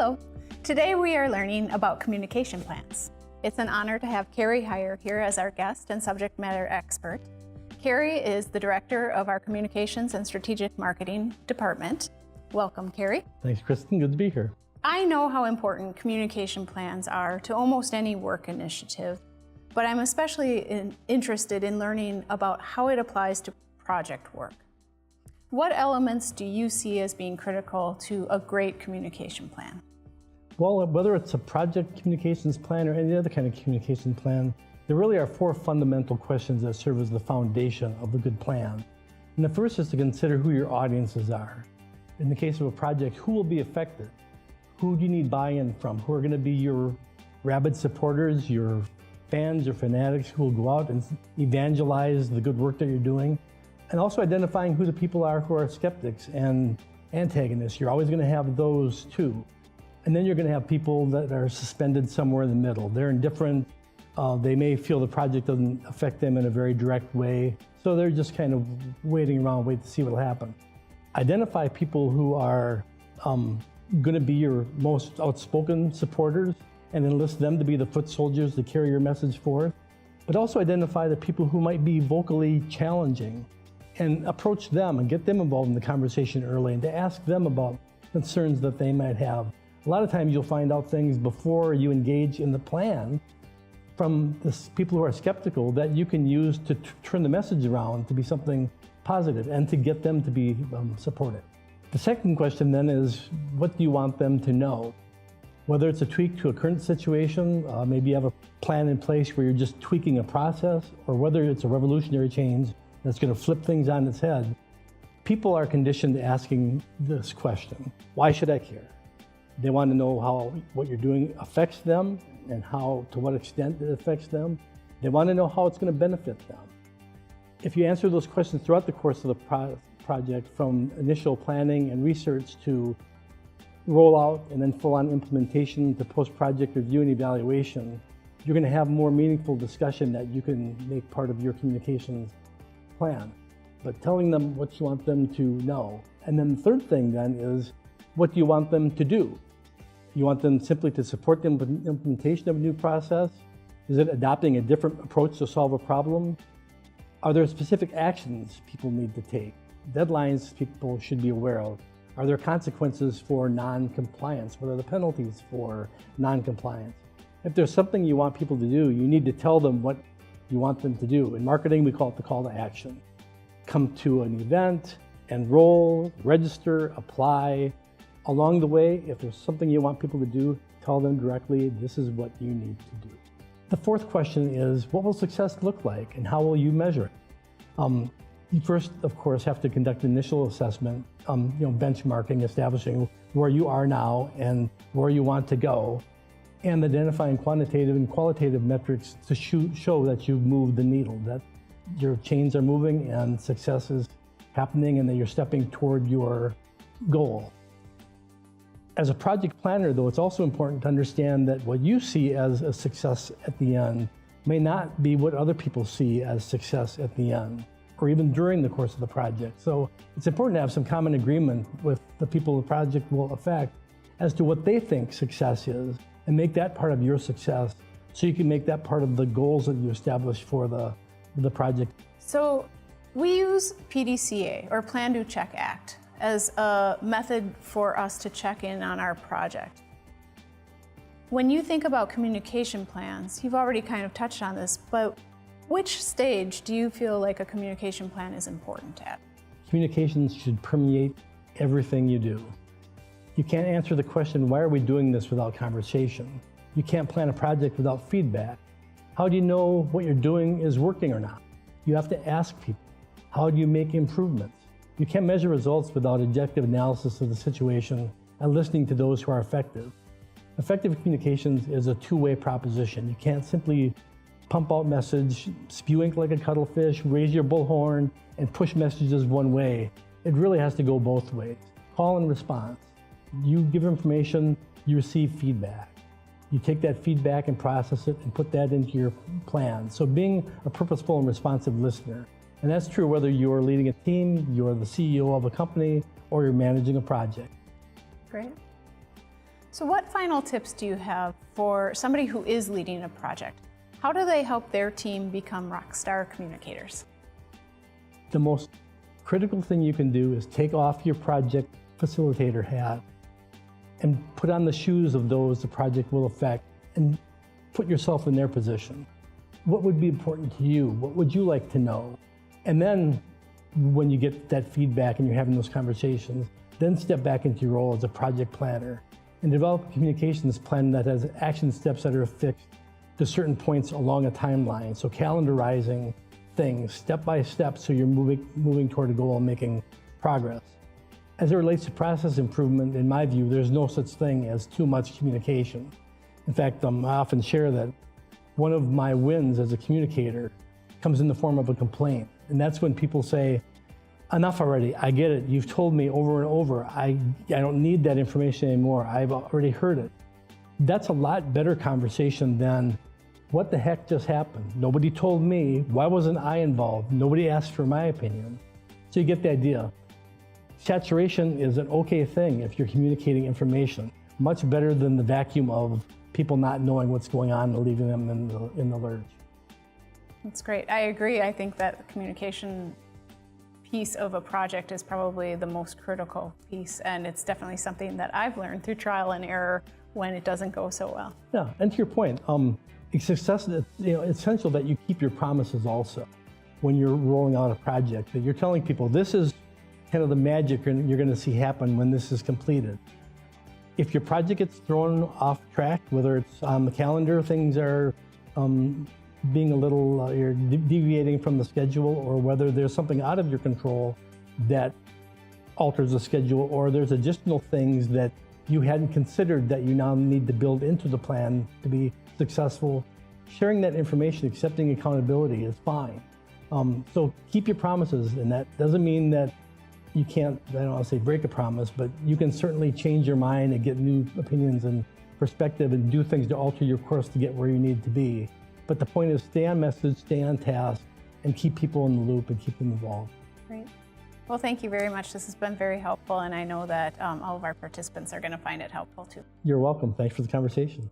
Hello. Today we are learning about communication plans. It's an honor to have Carrie Heyer here as our guest and subject matter expert. Carrie is the director of our Communications and Strategic Marketing Department. Welcome, Carrie. Thanks, Kristen. Good to be here. I know how important communication plans are to almost any work initiative, but I'm especially interested in learning about how it applies to project work. What elements do you see as being critical to a great communication plan? Well, whether it's a project communications plan or any other kind of communication plan, there really are four fundamental questions that serve as the foundation of a good plan. And the first is to consider who your audiences are. In the case of a project, who will be affected? Who do you need buy-in from? Who are going to be your rabid supporters, your fans, your fanatics who will go out and evangelize the good work that you're doing? And also identifying who the people are who are skeptics and antagonists. You're always going to have those too. And then you're going to have people that are suspended somewhere in the middle. They're indifferent. They may feel the project doesn't affect them in a very direct way. So they're just kind of waiting around, wait to see what will happen. Identify people who are going to be your most outspoken supporters and enlist them to be the foot soldiers to carry your message forth. But also identify the people who might be vocally challenging and approach them and get them involved in the conversation early and to ask them about concerns that they might have. A lot of times you'll find out things before you engage in the plan from the people who are skeptical that you can use to turn the message around to be something positive and to get them to be supportive. The second question then is, what do you want them to know? Whether it's a tweak to a current situation, maybe you have a plan in place where you're just tweaking a process, or whether it's a revolutionary change that's going to flip things on its head. People are conditioned to asking this question: why should I care? They want to know how what you're doing affects them and to what extent it affects them. They want to know how it's going to benefit them. If you answer those questions throughout the course of the project, from initial planning and research to rollout and then full-on implementation to post-project review and evaluation, you're going to have more meaningful discussion that you can make part of your communications plan. But telling them what you want them to know. And then the third thing then is, what do you want them to do? You want them simply to support the implementation of a new process? Is it adopting a different approach to solve a problem? Are there specific actions people need to take? Deadlines people should be aware of? Are there consequences for non-compliance? What are the penalties for non-compliance? If there's something you want people to do, you need to tell them what you want them to do. In marketing, we call it the call to action. Come to an event, enroll, register, apply. Along the way, if there's something you want people to do, tell them directly, this is what you need to do. The fourth question is, what will success look like and how will you measure it? You first, of course, have to conduct an initial assessment, benchmarking, establishing where you are now and where you want to go, and identifying quantitative and qualitative metrics to show that you've moved the needle, that your chains are moving and success is happening and that you're stepping toward your goal. As a project planner, though, it's also important to understand that what you see as a success at the end may not be what other people see as success at the end, or even during the course of the project. So it's important to have some common agreement with the people the project will affect as to what they think success is, and make that part of your success so you can make that part of the goals that you establish for the project. So we use PDCA, or Plan, Do, Check, Act, as a method for us to check in on our project. When you think about communication plans, you've already kind of touched on this, but which stage do you feel like a communication plan is important at? Communications should permeate everything you do. You can't answer the question, why are we doing this, without conversation. You can't plan a project without feedback. How do you know what you're doing is working or not? You have to ask people. How do you make improvements? You can't measure results without objective analysis of the situation and listening to those who are affected. Effective communications is a two-way proposition. You can't simply pump out message, spew ink like a cuttlefish, raise your bullhorn, and push messages one way. It really has to go both ways. Call and response. You give information, you receive feedback. You take that feedback and process it and put that into your plan. So being a purposeful and responsive listener. And that's true whether you're leading a team, you're the CEO of a company, or you're managing a project. Great. So what final tips do you have for somebody who is leading a project? How do they help their team become rockstar communicators? The most critical thing you can do is take off your project facilitator hat and put on the shoes of those the project will affect and put yourself in their position. What would be important to you? What would you like to know? And then when you get that feedback and you're having those conversations, then step back into your role as a project planner and develop a communications plan that has action steps that are fixed to certain points along a timeline. So calendarizing things step by step so you're moving toward a goal and making progress. As it relates to process improvement, in my view, there's no such thing as too much communication. In fact, I often share that one of my wins as a communicator comes in the form of a complaint. And that's when people say, enough already, I get it, you've told me over and over, I don't need that information anymore, I've already heard it. That's a lot better conversation than, what the heck just happened? Nobody told me, why wasn't I involved? Nobody asked for my opinion. So you get the idea. Saturation is an okay thing if you're communicating information, much better than the vacuum of people not knowing what's going on and leaving them in the lurch. That's great. I agree. I think that the communication piece of a project is probably the most critical piece, and it's definitely something that I've learned through trial and error when it doesn't go so well. Yeah, and to your point, it's essential that you keep your promises also when you're rolling out a project, that you're telling people this is kind of the magic you're going to see happen when this is completed. If your project gets thrown off track, whether it's on the calendar, things are being a little, you're deviating from the schedule, or whether there's something out of your control that alters the schedule, or there's additional things that you hadn't considered that you now need to build into the plan to be successful, sharing that information, accepting accountability is fine. So keep your promises, and that doesn't mean that you can't, I don't want to say break a promise, but you can certainly change your mind and get new opinions and perspective and do things to alter your course to get where you need to be. But the point is, stay on message, stay on task, and keep people in the loop and keep them involved. Great. Well, thank you very much. This has been very helpful, and I know that all of our participants are going to find it helpful too. You're welcome. Thanks for the conversation.